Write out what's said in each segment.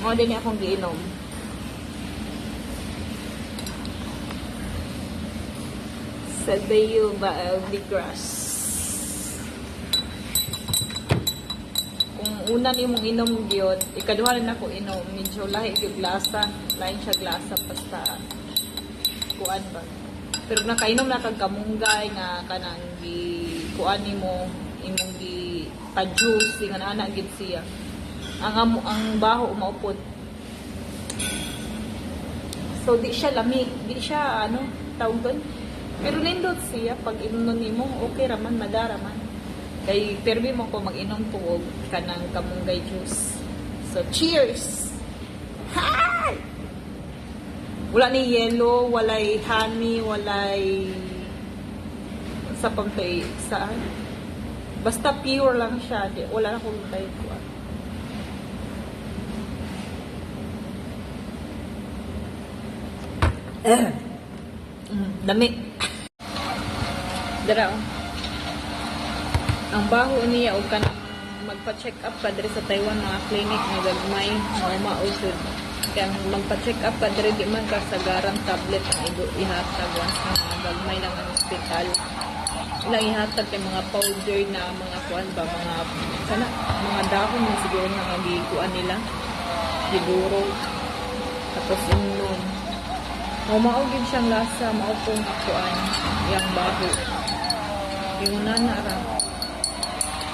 Mo din akong giinom. Sabayo ba the grass. Kung una ni mong inom gyud, ikaduha na ako inom, medyo lahi yung glasa, lain siya glasa basta kuan ba. Pero nakainom na kag kamunggay nga kanang gi kuan nimo imong gi pa-juice nga ana gid siya. Ang baho umaupod. So di siya lamig, di siya ano tawag doon. Pero nindot siya pag inom nimo, okay raman madara man. Kay permi mo ko mag-inom ko og kanang kamunggay juice. So cheers. Hi! Wala ni yellow, walay honey, walay sa pampay saan. Basta pure lang siya, di wala na kung tayo ko. Dami. Dara. Ang baho niya og kanang magpa-check up pa diri sa Taiwan mga clinic nga gagmay mao mausod. Kaya magpa-check up pa diri di man kasagaran tablet ang ihatag once nga mga gagmay lang ang hospital. Ilang ihatag kay mga powder na mga kuan ba mga dahon na siguro nga gikuan nila. Siguro tapos inom. Maugid siyang lasa, maupong akuan, yung baho. Yung nana ra.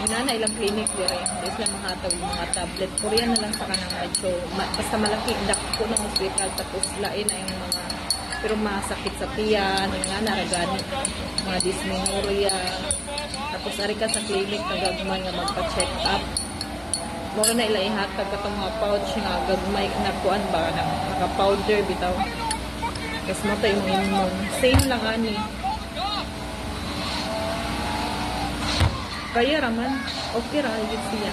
Yung nana ilang clinic dire. Dahil sila mahatag mga tablet. Korean na lang sa kanang medyo. Basta malaki, dako ng hospital. Tapos lain na yung mga, pero masakit sa tiyan, yung nana ragani. Mga dysmenorrhea. Tapos ari ka sa clinic, nagagmay nga magpa-check up. Mura na ilang ihatag katong mga pouch nga gagmay na kuan ba, naka-powder bitaw. Kasi mo tayo inom. Same lang ani. Kaya raman, okay ra, yun siya.